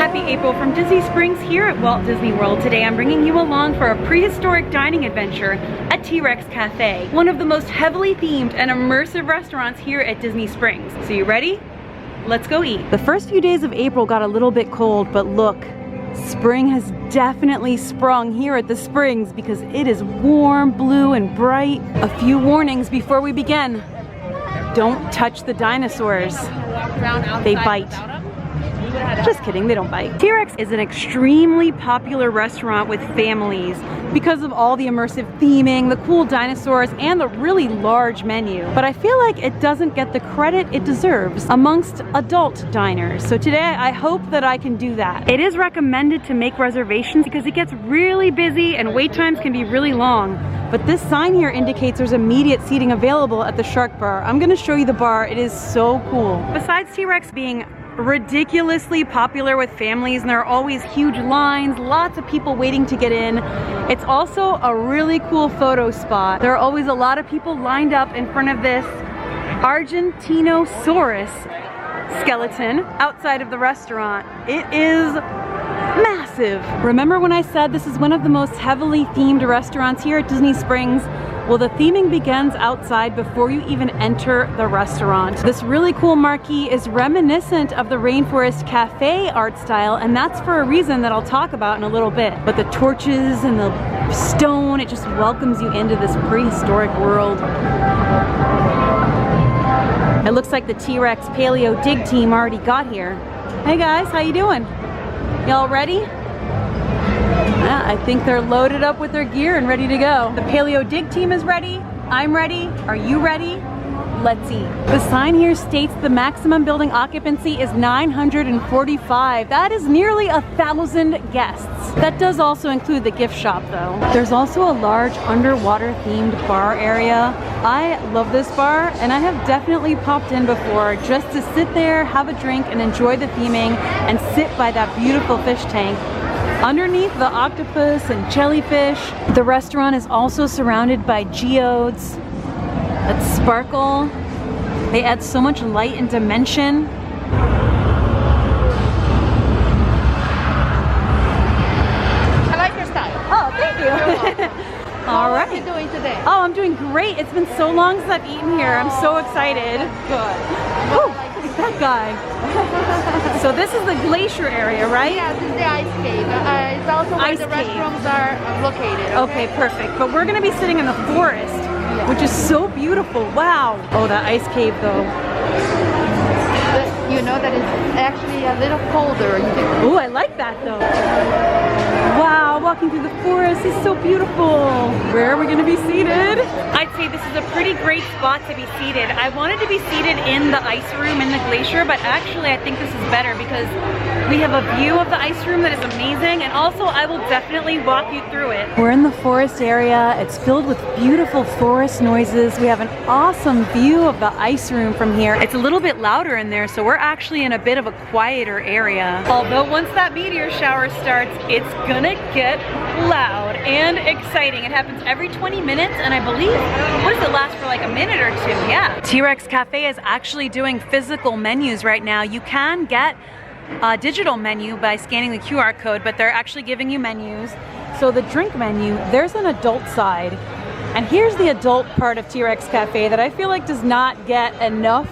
Happy April from Disney Springs here at Walt Disney World. Today I'm bringing you along for a prehistoric dining adventure at T-Rex Cafe, one of the most heavily themed and immersive restaurants here at Disney Springs. So you ready? Let's go eat. The first few days of April got a little bit cold, but look, spring has definitely sprung here at the Springs because it is warm, blue, and bright. A few warnings before we begin. Don't touch the dinosaurs. They bite. Just kidding, they don't bite. T-Rex is an extremely popular restaurant with families because of all the immersive theming, the cool dinosaurs, and the really large menu. But I feel like it doesn't get the credit it deserves amongst adult diners. So today I hope that I can do that. It is recommended to make reservations because it gets really busy and wait times can be really long. But this sign here indicates there's immediate seating available at the Shark Bar. I'm gonna show you the bar. It is so cool. Besides T-Rex being ridiculously popular with families and there are always huge lines, lots of people waiting to get in, it's also a really cool photo spot. There are always a lot of people lined up in front of this Argentinosaurus skeleton outside of the restaurant. It is massive. Remember when I said this is one of the most heavily themed restaurants here at Disney Springs? Well, the theming begins outside before you even enter the restaurant. This really cool marquee is reminiscent of the Rainforest Cafe art style, and that's for a reason that I'll talk about in a little bit. But the torches and the stone, it just welcomes you into this prehistoric world. It looks like the T-Rex Paleo Dig team already got here. Hey guys, how you doing? Y'all ready? Yeah, I think they're loaded up with their gear and ready to go. The Paleo Dig team is ready. I'm ready. Are you ready? Let's eat. The sign here states the maximum building occupancy is 945. That is nearly 1,000 guests. That does also include the gift shop though. There's also a large underwater themed bar area. I love this bar and I have definitely popped in before just to sit there, have a drink, and enjoy the theming and sit by that beautiful fish tank. Underneath the octopus and jellyfish, the restaurant is also surrounded by geodes that sparkle. They add so much light and dimension. I like your style. Oh, thank you. All right. What are you doing today? Oh, I'm doing great. It's been so long since I've eaten here. I'm so excited. Good. Oh, look at that guy. So this is the glacier area, right? Yeah, this is the ice cave. It's also where Ice the cave. restrooms are located. Okay, perfect. But we're gonna be sitting in the forest, which is so beautiful. Wow. Oh, that ice cave though. But you know that it's actually a little colder. Oh, I like that though. Wow, walking through the forest is so beautiful. Where are we gonna be seated? I'd say this is a pretty great spot to be seated. I wanted to be seated in the ice room in the glacier, but actually I think this is better because we have a view of the ice room that is amazing, and also I will definitely walk you through it. We're in the forest area. It's filled with beautiful forest noises. We have an awesome view of the ice room from here. It's a little bit louder in there, so we're actually in a bit of a quieter area. Although once that meteor shower starts, it's gonna get loud and exciting. It happens every 20 minutes, and I believe, what does it last for, like a minute or two? Yeah. T-Rex Cafe is actually doing physical menus right now. You can get a digital menu by scanning the QR code, but they're actually giving you menus. So the drink menu, there's an adult side. And here's the adult part of T-Rex Cafe that I feel like does not get enough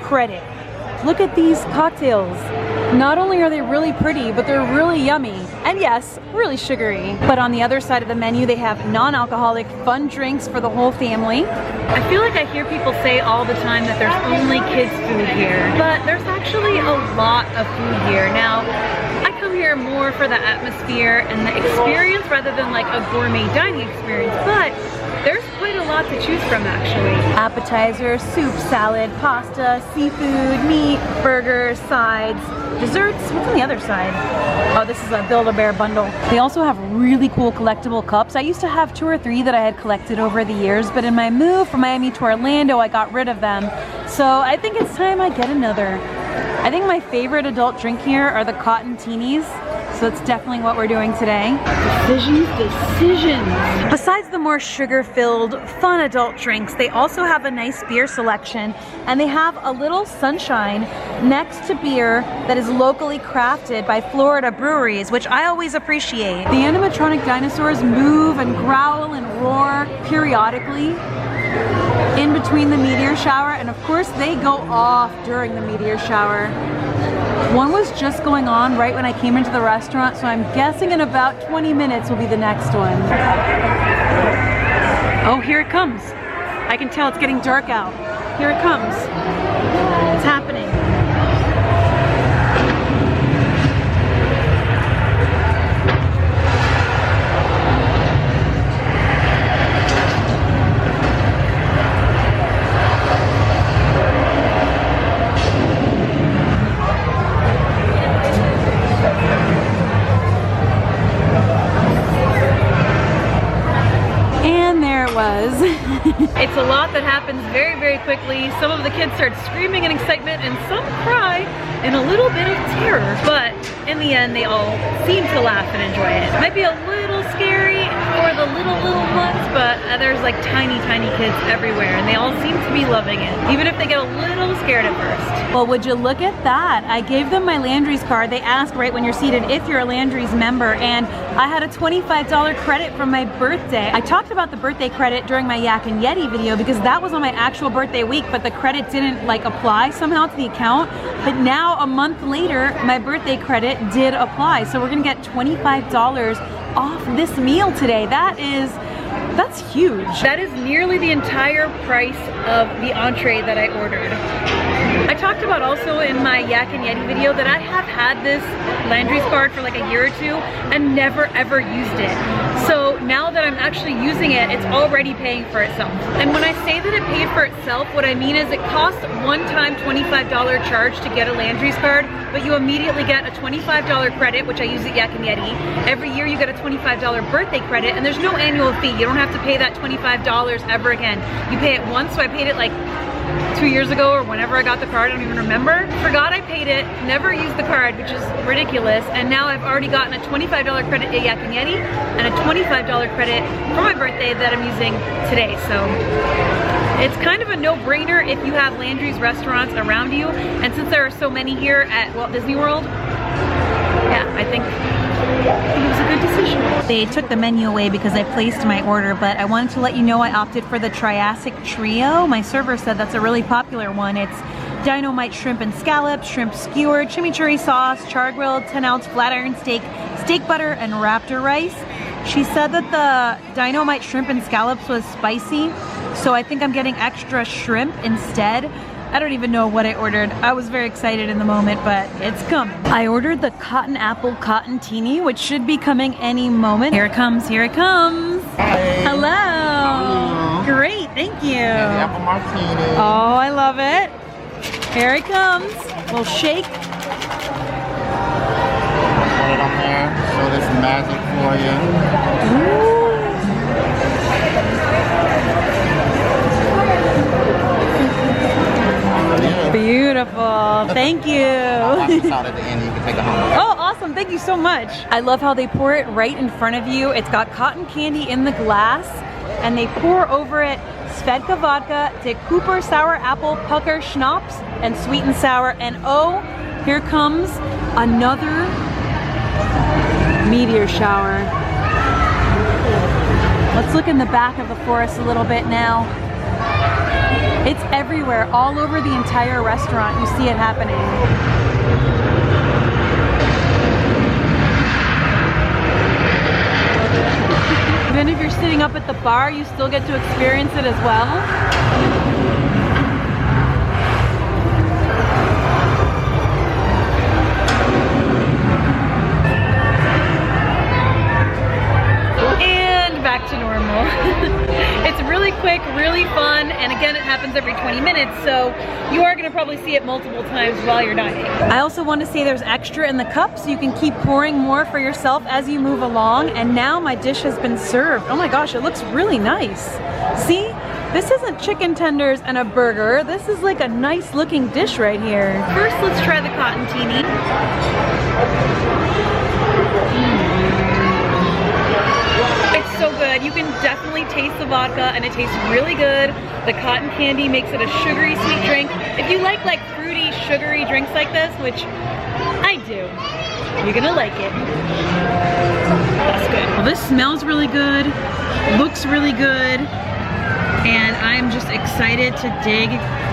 credit. Look at these cocktails. Not only are they really pretty, but they're really yummy. And yes, really sugary. But on the other side of the menu, they have non-alcoholic fun drinks for the whole family. I feel like I hear people say all the time that there's only kids food here, but there's actually a lot of food here. Now, I come here more for the atmosphere and the experience rather than like a gourmet dining experience, but there's quite a lot to choose from actually. Appetizers, soup, salad, pasta, seafood, meat, burgers, sides, desserts. What's on the other side? Oh, this is a Build-A-Bear bundle. They also have really cool collectible cups. I used to have 2 or 3 that I had collected over the years, but in my move from Miami to Orlando, I got rid of them. So I think it's time I get another. I think my favorite adult drink here are the Cottontinis. So that's definitely what we're doing today. Decisions. Besides the more sugar-filled, fun adult drinks, they also have a nice beer selection, and they have a little sunshine next to beer that is locally crafted by Florida breweries, which I always appreciate. The animatronic dinosaurs move and growl and roar periodically in between the meteor shower, and of course they go off during the meteor shower. One was just going on right when I came into the restaurant, so I'm guessing in about 20 minutes will be the next one. Oh, here it comes. I can tell it's getting dark out. Here it comes. It's happening. It's a lot that happens very, very quickly. Some of the kids start screaming in excitement and some cry in a little bit of terror. But in the end, they all seem to laugh and enjoy it. It might be a little scary for the little ones, but there's like tiny kids everywhere and they all seem to be loving it, even if they get a little scared at first. Well, would you look at that? I gave them my Landry's card. They ask right when you're seated if you're a Landry's member, and I had a $25 credit from my birthday. I talked about the birthday credit during my Yak and Yeti video because that was on my actual birthday week, but the credit didn't like apply somehow to the account. But now a month later, my birthday credit did apply. So we're gonna get $25 off this meal today. That's huge. That is nearly the entire price of the entree that I ordered. I talked about also in my Yak and Yeti video that I have had this Landry's card for like a year or two and never ever used it. So now that I'm actually using it, it's already paying for itself. And when I say that it paid for itself, what I mean is it costs one-time $25 charge to get a Landry's card, but you immediately get a $25 credit, which I use at Yak and Yeti. Every year you get a $25 birthday credit, and there's no annual fee. You don't have to pay that $25 ever again. You pay it once, so I paid it like 2 years ago or whenever I got the card, I don't even remember. Forgot I paid it, never used the card, which is ridiculous, and now I've already gotten a $25 credit at Yak and Yeti and a $25 credit for my birthday that I'm using today. So it's kind of a no-brainer if you have Landry's restaurants around you, and since there are so many here at Walt Disney World, yeah, I think it was a good decision. They took the menu away because I placed my order, but I wanted to let you know I opted for the Triassic Trio. My server said that's a really popular one. It's dynamite shrimp and scallops, shrimp skewer, chimichurri sauce, char-grilled, 10-ounce flat iron steak, steak butter, and raptor rice. She said that the dynamite shrimp and scallops was spicy, so I think I'm getting extra shrimp instead. I don't even know what I ordered. I was very excited in the moment, but it's coming. I ordered the cotton apple Cottontini, which should be coming any moment. Here it comes, here it comes. Hi. Hello. Hello. Great, thank you. And apple martini. Oh, I love it. Here it comes. We'll shake. Put it on there. Show this magic for you. Ooh. Beautiful. Thank you. I'll pass this out at the end. You can take it home. Oh, awesome. Thank you so much. I love how they pour it right in front of you. It's got cotton candy in the glass, and they pour over it Svedka vodka, De Cooper sour apple pucker schnapps, and sweet and sour. And oh, here comes another meteor shower. Let's look in the back of the forest a little bit now. It's everywhere, all over the entire restaurant. You see it happening. Even if you're sitting up at the bar, you still get to experience it as well. Back to normal. It's really quick, really fun, and again, it happens every 20 minutes, so you are going to probably see it multiple times while you're dining. I also want to say there's extra in the cup, so you can keep pouring more for yourself as you move along, and now my dish has been served. Oh my gosh, it looks really nice. See? This isn't chicken tenders and a burger. This is like a nice looking dish right here. First, let's try the Cottontini. It's so good. You can definitely taste the vodka and it tastes really good. The cotton candy makes it a sugary sweet drink. If you like fruity, sugary drinks like this, which I do, you're gonna like it. That's good. Well, this smells really good, looks really good, and I'm just excited to dig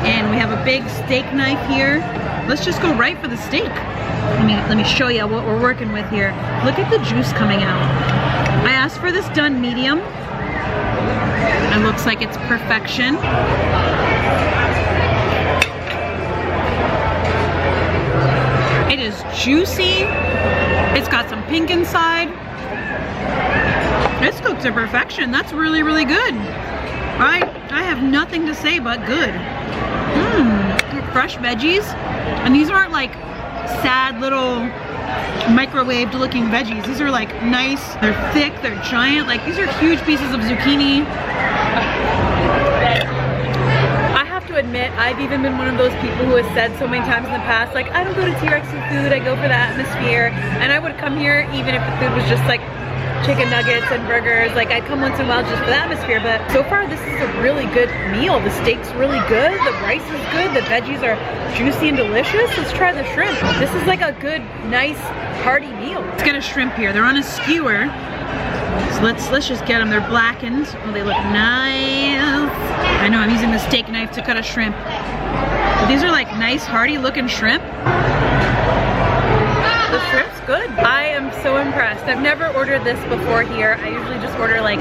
in. We have a big steak knife here. Let's just go right for the steak. Let me show you what we're working with here. Look at the juice coming out. I asked for this done medium. It looks like it's perfection. It is juicy. It's got some pink inside. It's cooked to perfection. That's really, really good. I have nothing to say but good. Fresh veggies. And these aren't like sad little microwaved looking veggies. These are like nice, they're thick, they're giant. Like these are huge pieces of zucchini. I have to admit, I've even been one of those people who has said so many times in the past, like, I don't go to T-Rex for food, I go for the atmosphere. And I would come here even if the food was just like chicken nuggets and burgers. Like I'd come once in a while just for the atmosphere, but so far this is a really good meal. The steak's really good, the rice is good, the veggies are juicy and delicious. Let's try the shrimp. This is like a good, nice, hearty meal. Let's get a shrimp here. They're on a skewer. So let's just get them. They're blackened. Oh, they look nice. I know I'm using the steak knife to cut a shrimp. But these are like nice, hearty looking shrimp. The shrimp's good. I am so impressed. I've never ordered this before here. I usually just order like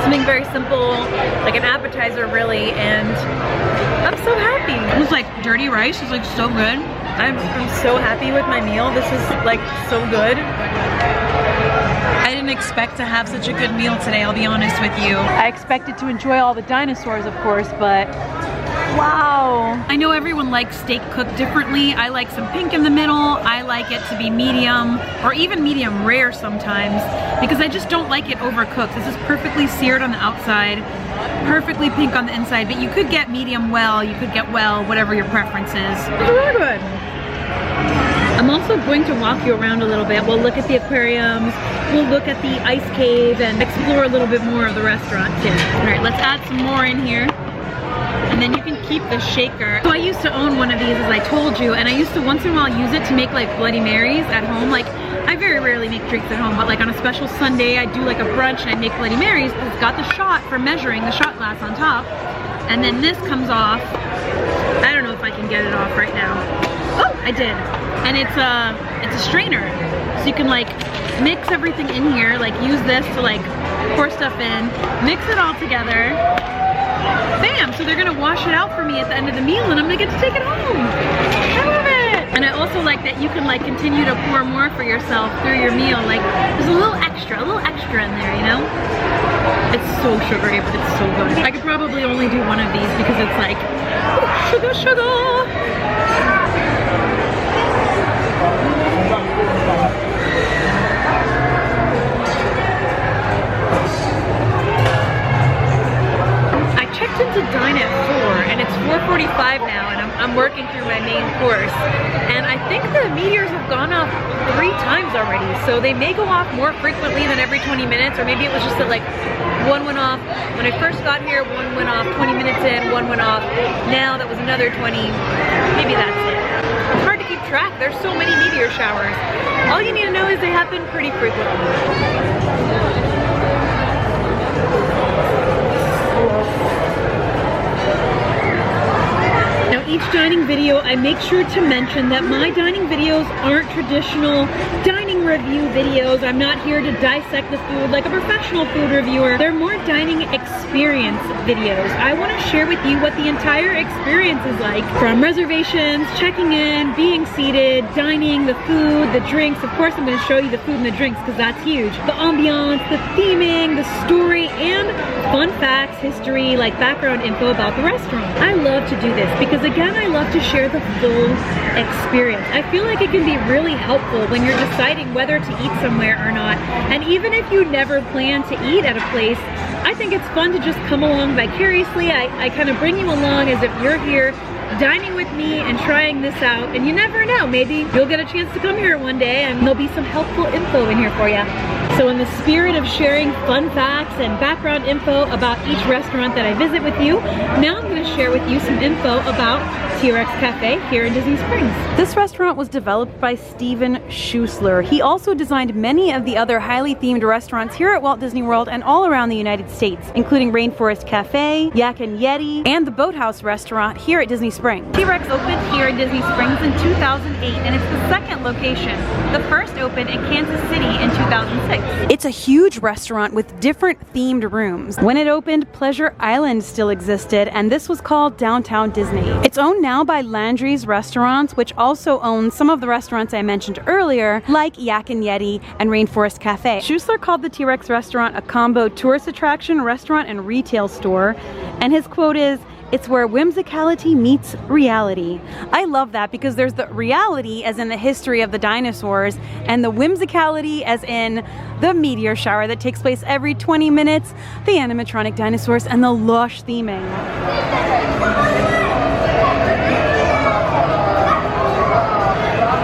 something very simple, like an appetizer really, and I'm so happy. It was like dirty rice. It's like so good. I'm so happy with my meal. This is like so good. I didn't expect to have such a good meal today, I'll be honest with you. I expected to enjoy all the dinosaurs, of course, but wow. I know everyone likes steak cooked differently. I like some pink in the middle. I like it to be medium or even medium rare sometimes because I just don't like it overcooked. This is perfectly seared on the outside, perfectly pink on the inside, but you could get medium well, you could get well, whatever your preference is. It's really good. I'm also going to walk you around a little bit. We'll look at the aquariums, we'll look at the ice cave and explore a little bit more of the restaurant too. All right, let's add some more in here. And then you can keep the shaker. So I used to own one of these, as I told you, and I used to once in a while use it to make like Bloody Marys at home. Like, I very rarely make drinks at home, but like on a special Sunday, I do like a brunch and I make Bloody Marys. It's got the shot for measuring, the shot glass on top. And then this comes off. I don't know if I can get it off right now. Oh, I did. And it's a strainer. So you can like mix everything in here, like use this to like pour stuff in, mix it all together. Bam! So they're gonna wash it out for me at the end of the meal and I'm gonna get to take it home. I love it! And I also like that you can like continue to pour more for yourself through your meal. Like there's a little extra in there, you know? It's so sugary, but it's so good. I could probably only do one of these because it's like, ooh, sugar! I checked into dine at 4 and it's 4:45 now and I'm working through my main course. And I think the meteors have gone off 3 times already. So they may go off more frequently than every 20 minutes, or maybe it was just that like one went off when I first got here, one went off 20 minutes in, one went off. Now that was another 20. Maybe that's it. It's hard to keep track. There's so many meteor showers. All you need to know is they happen pretty frequently. Now each dining video, I make sure to mention that my dining videos aren't traditional dining review videos. I'm not here to dissect the food like a professional food reviewer. They're more dining experience videos. I want to share with you what the entire experience is like, from reservations, checking in, being seated, dining, the food, the drinks. Of course, I'm going to show you the food and the drinks because that's huge. The ambiance, the theming, the story, and fun facts, history, like background info about the restaurant. I love to do this because again, I love to share the full experience. I feel like it can be really helpful when you're deciding whether to eat somewhere or not. And even if you never plan to eat at a place, I think it's fun to just come along vicariously. I kind of bring you along as if you're here dining with me and trying this out. And you never know, maybe you'll get a chance to come here one day and there'll be some helpful info in here for you. So in the spirit of sharing fun facts and background info about each restaurant that I visit with you, now I'm going to share with you some info about T-Rex Cafe here in Disney Springs. This restaurant was developed by Steven Schussler. He also designed many of the other highly themed restaurants here at Walt Disney World and all around the United States, including Rainforest Cafe, Yak and Yeti, and the Boathouse restaurant here at Disney Springs. T-Rex opened here in Disney Springs in 2008, and it's the second location. The first opened in Kansas City in 2006. It's a huge restaurant with different themed rooms. When it opened, Pleasure Island still existed, and this was called Downtown Disney. It's owned now by Landry's Restaurants, which also owns some of the restaurants I mentioned earlier, like Yak and Yeti and Rainforest Cafe. Schussler called the T-Rex restaurant a combo tourist attraction, restaurant, and retail store, and his quote is, "It's where whimsicality meets reality." I love that because there's the reality as in the history of the dinosaurs and the whimsicality as in the meteor shower that takes place every 20 minutes, the animatronic dinosaurs, and the lush theming.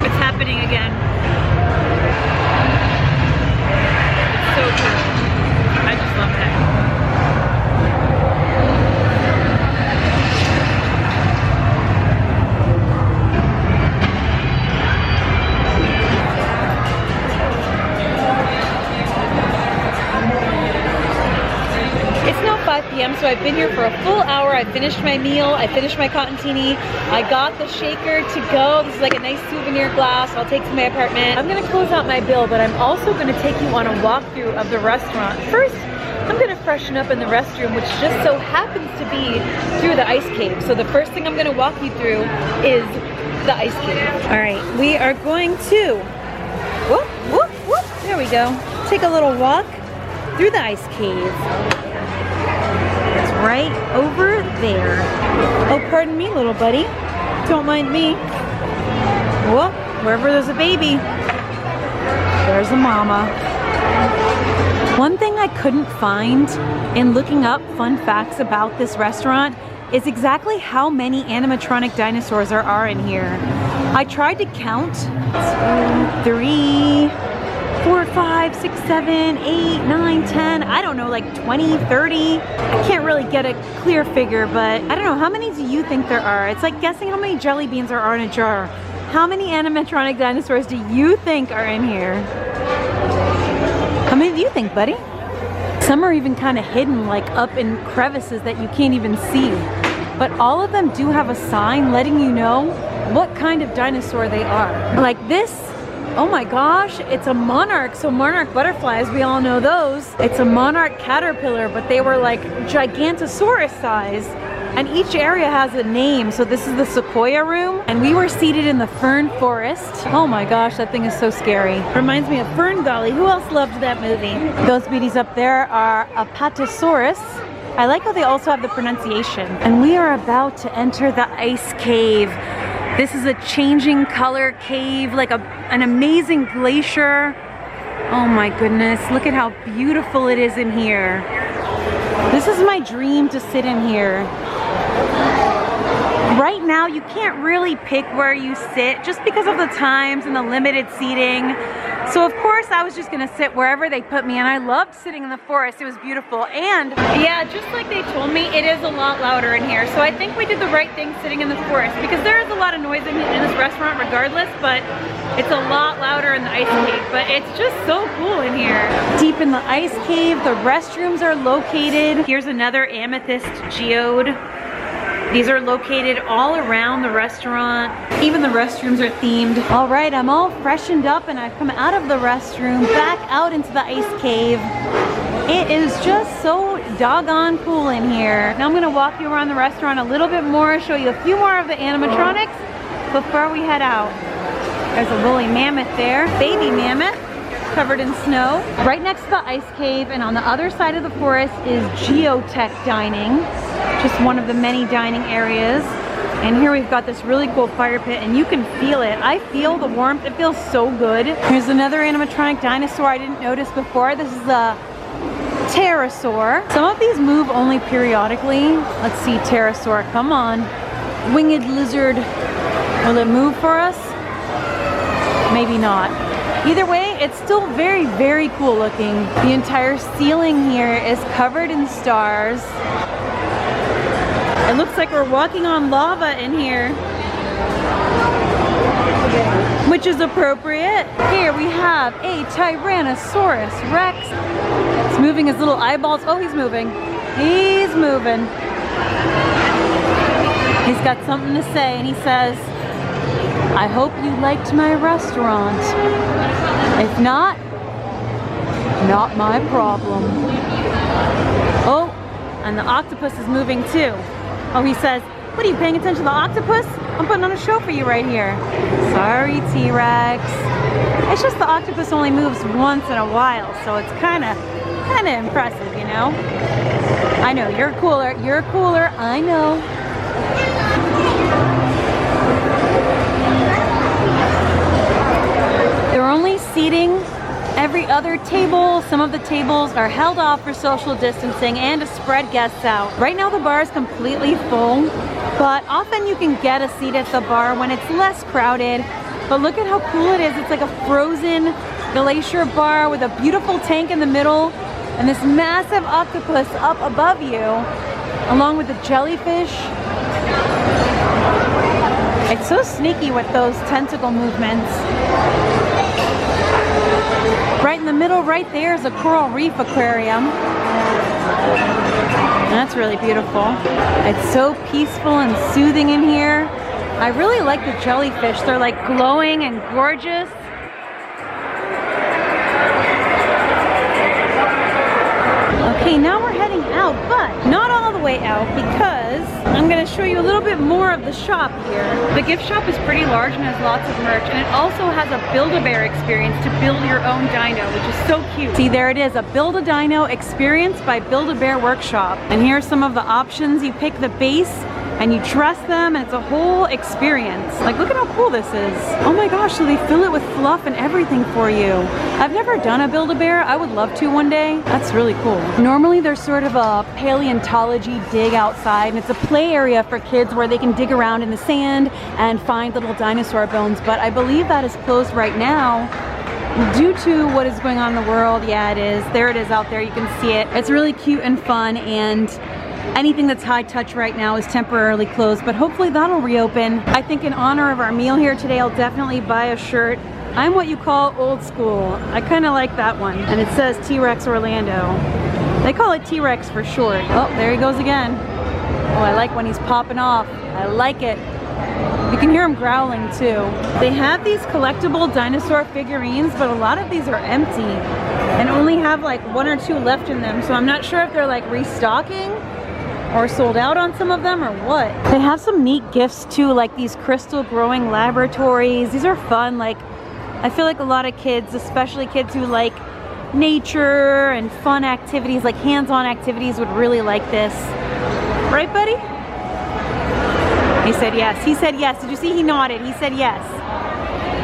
It's happening again. It's so cool. I just love that. It's now 5 p.m. so I've been here for a full hour. I finished my meal, I finished my Cottontini, I got the shaker to go. This is like a nice souvenir glass I'll take to my apartment. I'm gonna close out my bill, but I'm also gonna take you on a walkthrough of the restaurant. First, I'm gonna freshen up in the restroom, which just so happens to be through the ice cave. So the first thing I'm gonna walk you through is the ice cave. All right, we are going to, whoop, whoop, whoop, there we go. Take a little walk through the ice cave. It's right over there. Oh, pardon me, little buddy. Don't mind me. Whoop, wherever there's a baby, there's a mama. One thing I couldn't find in looking up fun facts about this restaurant is exactly how many animatronic dinosaurs there are in here. I tried to count 2, 3, 4, 5, 6, 7, 8, 9, 10, I don't know, like 20, 30. I can't really get a clear figure, but I don't know, how many do you think there are? It's like guessing how many jelly beans there are in a jar. How many animatronic dinosaurs do you think are in here? How many do you think, buddy? Some are even kind of hidden, like up in crevices that you can't even see. But all of them do have a sign letting you know what kind of dinosaur they are. Like this, oh my gosh, it's a monarch. So monarch butterflies, we all know those. It's a monarch caterpillar, but they were like gigantosaurus size. And each area has a name. So this is the sequoia room, and we were seated in the fern forest. Oh my gosh, that thing is so scary. Reminds me of Fern Gully. Who else loved that movie? Those beauties up there are Apatosaurus. I like how they also have the pronunciation. And we are about to enter the ice cave. This is a changing color cave, like an amazing glacier. Oh my goodness, look at how beautiful it is in here. This is my dream to sit in here. Right now, you can't really pick where you sit just because of the times and the limited seating. So of course, I was just gonna sit wherever they put me, and I loved sitting in the forest. It was beautiful. And yeah, just like they told me, it is a lot louder in here. So I think we did the right thing sitting in the forest, because there is a lot of noise in this restaurant regardless, but it's a lot louder in the ice cave. But it's just so cool in here. Deep in the ice cave, the restrooms are located. Here's another amethyst geode. These are located all around the restaurant. Even the restrooms are themed. All right, I'm all freshened up and I've come out of the restroom, back out into the ice cave. It is just so doggone cool in here. Now I'm gonna walk you around the restaurant a little bit more, show you a few more of the animatronics before we head out. There's a woolly mammoth there, baby mammoth, covered in snow. Right next to the ice cave and on the other side of the forest is Geotech Dining, just one of the many dining areas. And here we've got this really cool fire pit, and you can feel it. I feel the warmth, it feels so good. Here's another animatronic dinosaur I didn't notice before. This is the pterosaur. Some of these move only periodically. Let's see, pterosaur, come on. winged lizard. Will it move for us? Maybe not. Either way, it's still very, very cool looking. The entire ceiling here is covered in stars. It looks like we're walking on lava in here, which is appropriate. Here we have a Tyrannosaurus Rex. He's moving his little eyeballs. Oh, he's moving. He's moving. He's got something to say, and he says, I hope you liked my restaurant. If not my problem. Oh, and the octopus is moving too. Oh, he says, what are you paying attention to the octopus? I'm putting on a show for you right here. Sorry, T-Rex. It's just the octopus only moves once in a while, so it's kind of impressive, you know? I know, you're cooler, I know. They're only seating every other table. Some of the tables are held off for social distancing and to spread guests out. Right now the bar is completely full, but often you can get a seat at the bar when it's less crowded. But look at how cool it is. It's like a frozen glacier bar with a beautiful tank in the middle and this massive octopus up above you, along with the jellyfish. It's so sneaky with those tentacle movements. Right in the middle, right there, is a coral reef aquarium. That's really beautiful. It's so peaceful and soothing in here. I really like the jellyfish. They're like glowing and gorgeous. Okay, now we're heading out, but not all the way out because I'm going to show you a little bit more of the shop here. The gift shop is pretty large and has lots of merch, and it also has a Build-A-Bear experience to build your own dino, which is so cute. See, there it is, a Build-A-Dino experience by Build-A-Bear Workshop. And here are some of the options. You pick the base and you dress them, and it's a whole experience. Like, look at how cool this is. Oh my gosh, so they fill it with fluff and everything for you. I've never done a Build-A-Bear. I would love to one day. That's really cool. Normally there's sort of a paleontology dig outside, and it's a play area for kids where they can dig around in the sand and find little dinosaur bones, but I believe that is closed right now due to what is going on in the world. Yeah, it is. There it is out there. You can see it. It's really cute and fun, and anything that's high touch right now is temporarily closed, but hopefully that'll reopen. I think in honor of our meal here today, I'll definitely buy a shirt. I'm what you call old school. I kind of like that one. And it says T-Rex Orlando. They call it T-Rex for short. Oh, there he goes again. Oh, I like when he's popping off. I like it. You can hear him growling too. They have these collectible dinosaur figurines, but a lot of these are empty and only have like 1 or 2 left in them. So I'm not sure if they're like restocking or sold out on some of them or what. They have some neat gifts too, like these crystal growing laboratories. These are fun. Like, I feel like a lot of kids, especially kids who like nature and fun activities, like hands-on activities, would really like this. Right, buddy? He said yes. He said yes. Did you see? He nodded. He said yes.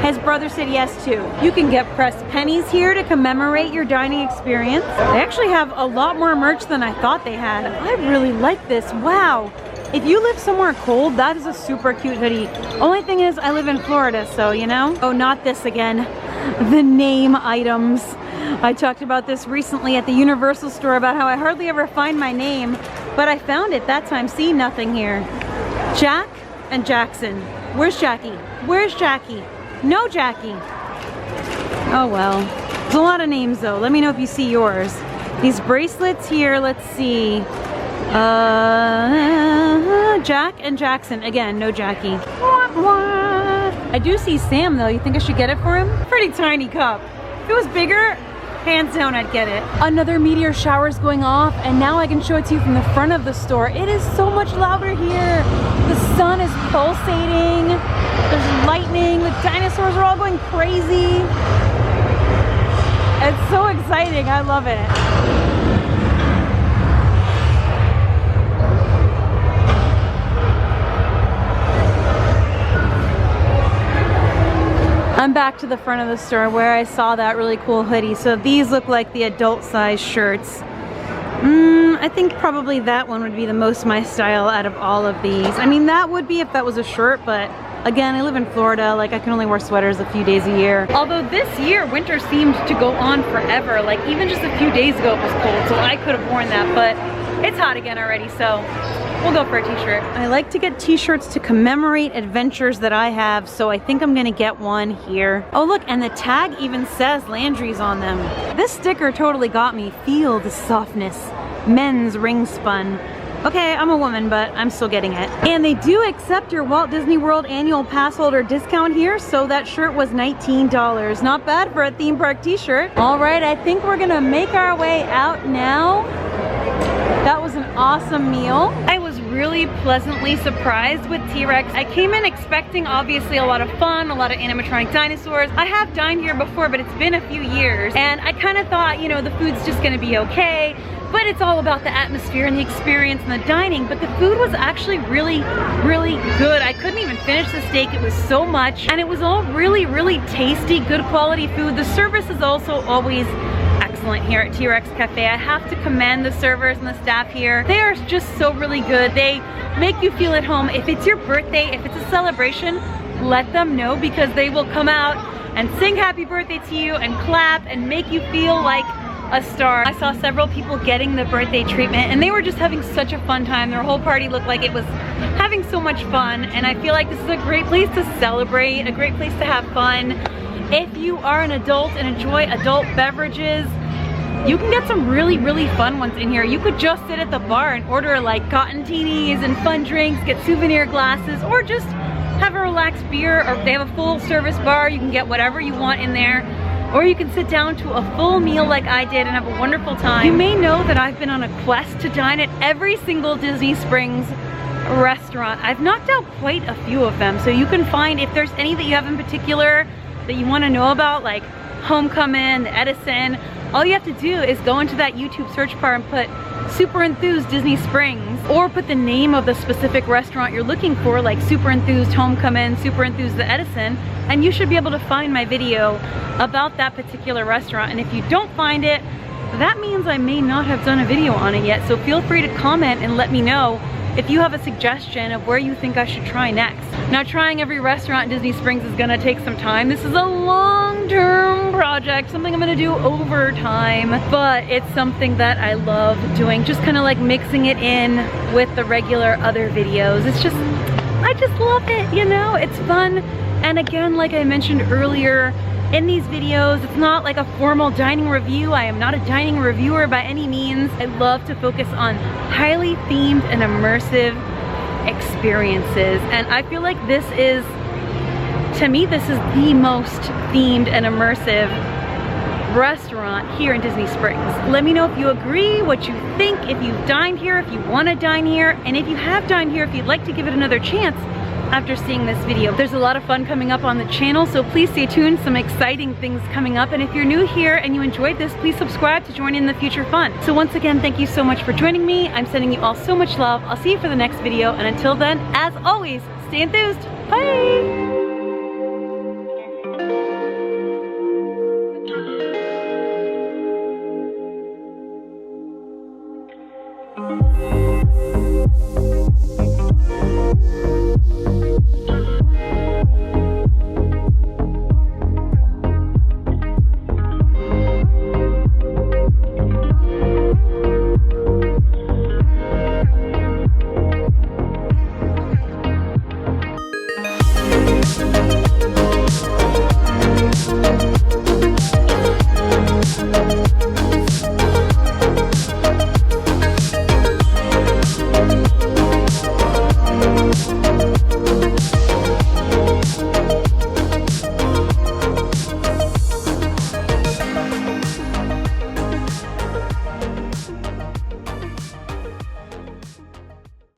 His brother said yes too. You can get pressed pennies here to commemorate your dining experience. They actually have a lot more merch than I thought they had. I really like this. Wow. If you live somewhere cold, that is a super cute hoodie. Only thing is, I live in Florida, so you know. Oh, not this again. The name items. I talked about this recently at the Universal store about how I hardly ever find my name, but I found it that time. See, nothing here. Jack and Jackson. Where's Jackie? Where's Jackie? No Jackie. Oh well. There's a lot of names though. Let me know if you see yours. These bracelets here, let's see. Jack and Jackson. Again, no Jackie. I do see Sam though. You think I should get it for him? Pretty tiny cup. If it was bigger, hands down I'd get it. Another meteor shower is going off, and now I can show it to you from the front of the store. It is so much louder here. The sun is pulsating. There's lightning. The dinosaurs are all going crazy. It's so exciting. I love it. I'm back to the front of the store where I saw that really cool hoodie. So these look like the adult size shirts. I think probably that one would be the most my style out of all of these. I mean, that would be if that was a shirt, but again, I live in Florida, like I can only wear sweaters a few days a year. Although this year, winter seemed to go on forever. Like even just a few days ago it was cold, so I could have worn that, but it's hot again already, so we'll go for a t-shirt. I like to get t-shirts to commemorate adventures that I have, so I think I'm gonna get one here. Oh look, and the tag even says Landry's on them. This sticker totally got me. Feel the softness. Men's ring spun. Okay, I'm a woman, but I'm still getting it. And they do accept your Walt Disney World annual pass holder discount here, so that shirt was $19. Not bad for a theme park t-shirt. All right, I think we're gonna make our way out now. That was an awesome meal. I was really pleasantly surprised with T-Rex. I came in expecting obviously a lot of fun, a lot of animatronic dinosaurs. I have dined here before, but it's been a few years, and I kind of thought, you know, the food's just gonna be okay, but it's all about the atmosphere and the experience and the dining. But the food was actually really, really good. I couldn't even finish the steak. It was so much, and it was all really, really tasty, good quality food. The service is also always excellent here at T-Rex Cafe. I have to commend the servers and the staff here. They are just so really good. They make you feel at home. If it's your birthday, if it's a celebration, let them know, because they will come out and sing happy birthday to you and clap and make you feel like a star. I saw several people getting the birthday treatment, and they were just having such a fun time. Their whole party looked like it was having so much fun, and I feel like this is a great place to celebrate, a great place to have fun. If you are an adult and enjoy adult beverages, you can get some really, really fun ones in here. You could just sit at the bar and order like Cottontinis and fun drinks, get souvenir glasses, or just have a relaxed beer, or if they have a full service bar, you can get whatever you want in there. Or you can sit down to a full meal like I did and have a wonderful time. You may know that I've been on a quest to dine at every single Disney Springs restaurant. I've knocked out quite a few of them, so you can find, if there's any that you have in particular that you want to know about, like Homecoming, the Edison, all you have to do is go into that YouTube search bar and put Super Enthused Disney Springs, or put the name of the specific restaurant you're looking for, like Super Enthused Homecoming, Super Enthused the Edison, and you should be able to find my video about that particular restaurant. And if you don't find it, that means I may not have done a video on it yet, so feel free to comment and let me know if you have a suggestion of where you think I should try next. Now, trying every restaurant in Disney Springs is gonna take some time. This is a long-term project, something I'm gonna do over time, but it's something that I love doing, just kind of like mixing it in with the regular other videos. It's just, I just love it, you know? It's fun. And again, like I mentioned earlier, in these videos, it's not like a formal dining review. I am not a dining reviewer by any means. I love to focus on highly themed and immersive experiences. And I feel like this is, to me, this is the most themed and immersive restaurant here in Disney Springs. Let me know if you agree, what you think, if you've dined here, if you want to dine here, and if you have dined here, if you'd like to give it another chance after seeing this video. There's a lot of fun coming up on the channel, so please stay tuned. Some exciting things coming up, and if you're new here and you enjoyed this, please subscribe to join in the future fun. So once again, thank you so much for joining me. I'm sending you all so much love. I'll see you for the next video, and until then, as always, stay enthused. Bye!